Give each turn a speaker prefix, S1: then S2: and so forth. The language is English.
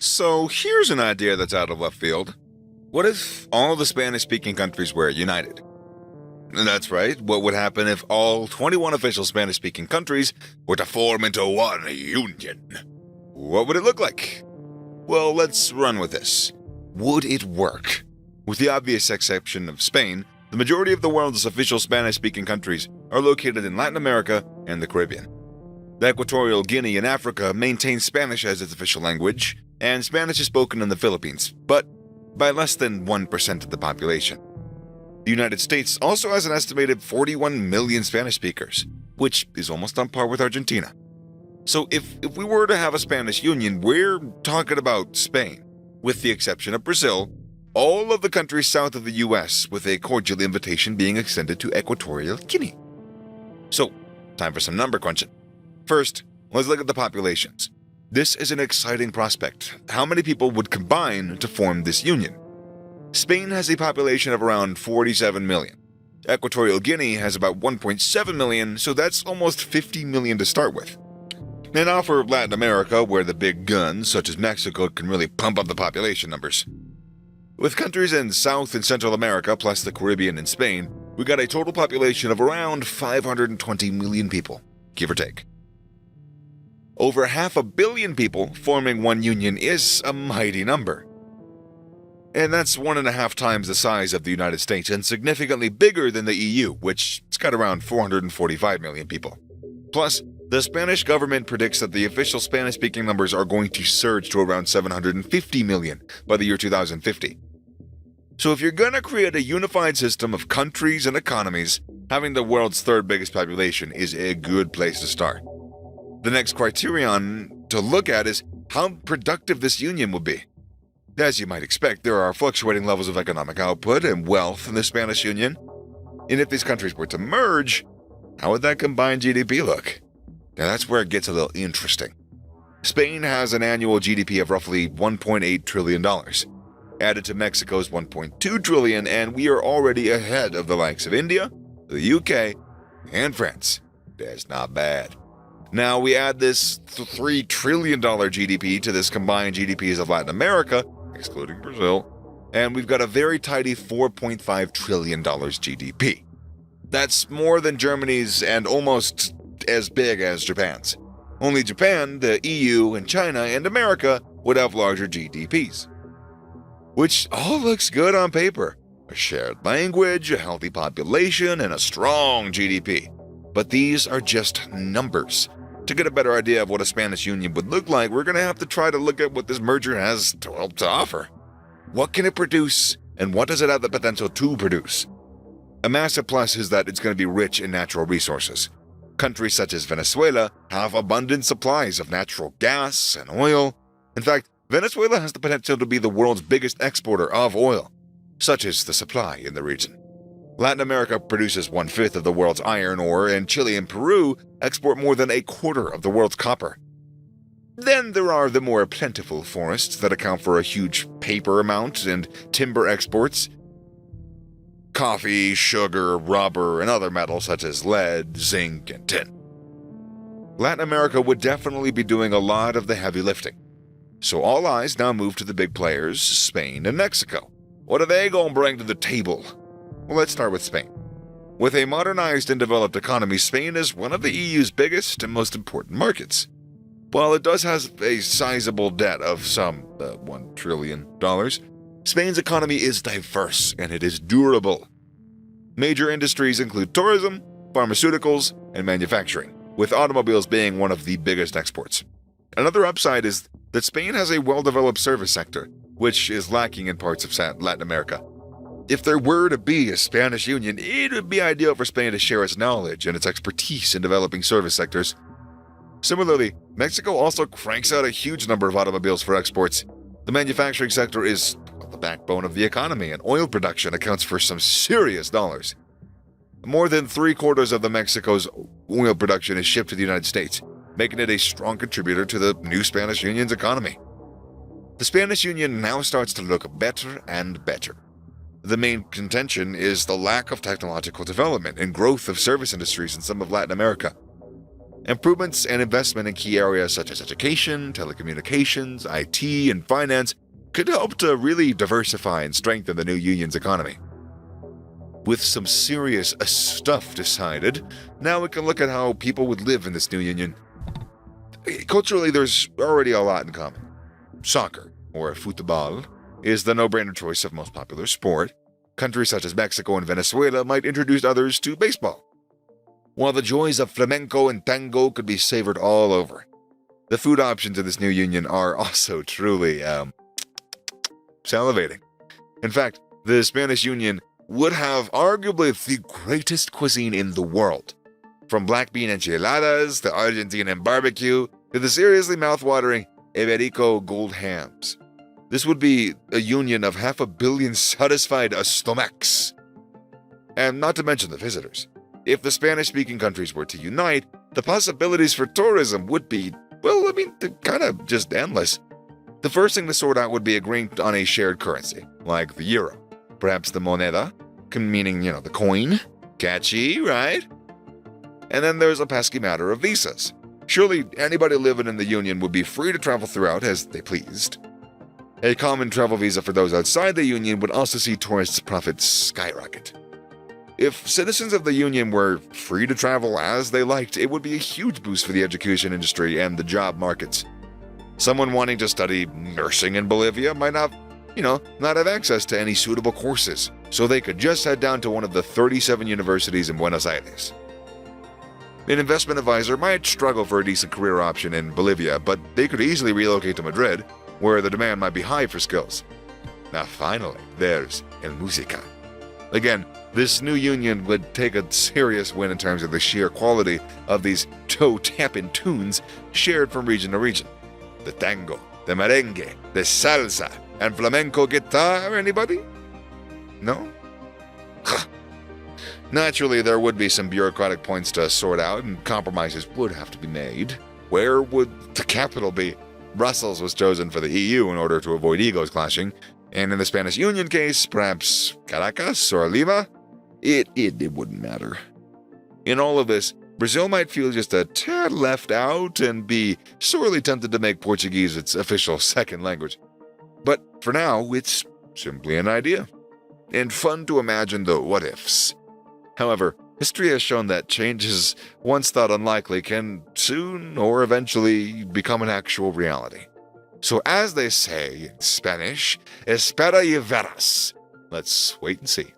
S1: So here's an idea that's out of left field. What if all the Spanish-speaking countries were united? That's right, what would happen if all 21 official Spanish-speaking countries were to form into one union? What would it look like? Well, let's run with this. Would it work? With the obvious exception of Spain, the majority of the world's official Spanish-speaking countries are located in Latin America and the Caribbean. The Equatorial Guinea in Africa maintains Spanish as its official language, and Spanish is spoken in the Philippines, but by less than 1% of the population. The United States also has an estimated 41 million Spanish speakers, which is almost on par with Argentina. So if we were to have a Spanish union, we're talking about Spain, with the exception of Brazil, all of the countries south of the US, with a cordial invitation being extended to Equatorial Guinea. So, time for some number crunching. First, let's look at the populations. This is an exciting prospect. How many people would combine to form this union? Spain has a population of around 47 million. Equatorial Guinea has about 1.7 million, so that's almost 50 million to start with. And now for Latin America, where the big guns, such as Mexico, can really pump up the population numbers. With countries in South and Central America, plus the Caribbean and Spain, we got a total population of around 520 million people, give or take. Over 500 million people forming one union is a mighty number. And that's 1.5 times the size of the United States and significantly bigger than the EU, which has got around 445 million people. Plus, the Spanish government predicts that the official Spanish-speaking numbers are going to surge to around 750 million by the year 2050. So if you're gonna create a unified system of countries and economies, having the world's third biggest population is a good place to start. The next criterion to look at is how productive this union will be. As you might expect, there are fluctuating levels of economic output and wealth in the Spanish Union. And if these countries were to merge, how would that combined GDP look? Now that's where it gets a little interesting. Spain has an annual GDP of roughly $1.8 trillion, added to Mexico's $1.2 trillion, and we are already ahead of the likes of India, the UK, and France. That's not bad. Now we add this $3 trillion GDP to this combined GDPs of Latin America, excluding Brazil, and we've got a very tidy $4.5 trillion GDP. That's more than Germany's and almost as big as Japan's. Only Japan, the EU, and China, and America would have larger GDPs. Which all looks good on paper. A shared language, a healthy population, and a strong GDP. But these are just numbers. To get a better idea of what a Spanish Union would look like, we're going to have to try to look at what this merger has to offer. What can it produce, and what does it have the potential to produce? A massive plus is that it's going to be rich in natural resources. Countries such as Venezuela have abundant supplies of natural gas and oil. In fact, Venezuela has the potential to be the world's biggest exporter of oil. Such is the supply in the region. Latin America produces 1/5 of the world's iron ore, and Chile and Peru export more than 1/4 of the world's copper. Then there are the more plentiful forests that account for a huge paper amount and timber exports. Coffee, sugar, rubber, and other metals such as lead, zinc, and tin. Latin America would definitely be doing a lot of the heavy lifting. So all eyes now move to the big players, Spain and Mexico. What are they going to bring to the table? Well, let's start with Spain. With a modernized and developed economy, Spain is one of the EU's biggest and most important markets. While it does have a sizable debt of some $1 trillion, Spain's economy is diverse and it is durable. Major industries include tourism, pharmaceuticals, and manufacturing, with automobiles being one of the biggest exports. Another upside is that Spain has a well-developed service sector, which is lacking in parts of Latin America. If there were to be a Spanish Union, it would be ideal for Spain to share its knowledge and its expertise in developing service sectors. Similarly, Mexico also cranks out a huge number of automobiles for exports. The manufacturing sector is the backbone of the economy, and oil production accounts for some serious dollars. More than 3/4 of Mexico's oil production is shipped to the United States, making it a strong contributor to the new Spanish Union's economy. The Spanish Union now starts to look better and better. The main contention is the lack of technological development and growth of service industries in some of Latin America. Improvements and investment in key areas such as education, telecommunications, IT, and finance could help to really diversify and strengthen the new union's economy. With some serious stuff decided, now we can look at how people would live in this new union. Culturally, there's already a lot in common. Soccer, or football, is the no-brainer choice of most popular sport. Countries such as Mexico and Venezuela might introduce others to baseball, while the joys of flamenco and tango could be savored all over. The food options in this new union are also truly, salivating. In fact, the Spanish Union would have arguably the greatest cuisine in the world. From black bean enchiladas to Argentinian barbecue to the seriously mouth-watering Iberico gold hams. This would be a union of 500 million satisfied stomachs. And not to mention the visitors. If the Spanish-speaking countries were to unite, the possibilities for tourism would be, kind of just endless. The first thing to sort out would be agreeing on a shared currency, like the euro. Perhaps the moneda, meaning, the coin. Catchy, right? And then there's a pesky matter of visas. Surely anybody living in the Union would be free to travel throughout as they pleased. A common travel visa for those outside the Union would also see tourists' profits skyrocket. If citizens of the Union were free to travel as they liked, it would be a huge boost for the education industry and the job markets. Someone wanting to study nursing in Bolivia might not have access to any suitable courses, so they could just head down to one of the 37 universities in Buenos Aires. An investment advisor might struggle for a decent career option in Bolivia, but they could easily relocate to Madrid, where the demand might be high for skills. Now finally, there's El Música. Again, this new union would take a serious win in terms of the sheer quality of these toe-tapping tunes shared from region to region. The tango, the merengue, the salsa, and flamenco guitar, anybody? No? Naturally, there would be some bureaucratic points to sort out, and compromises would have to be made. Where would the capital be? Brussels was chosen for the EU in order to avoid egos clashing, and in the Spanish Union case, perhaps Caracas or Lima? It wouldn't matter. In all of this, Brazil might feel just a tad left out and be sorely tempted to make Portuguese its official second language. But for now, it's simply an idea, and fun to imagine the what-ifs. However, history has shown that changes once thought unlikely can soon or eventually become an actual reality. So as they say in Spanish, espera y verás. Let's wait and see.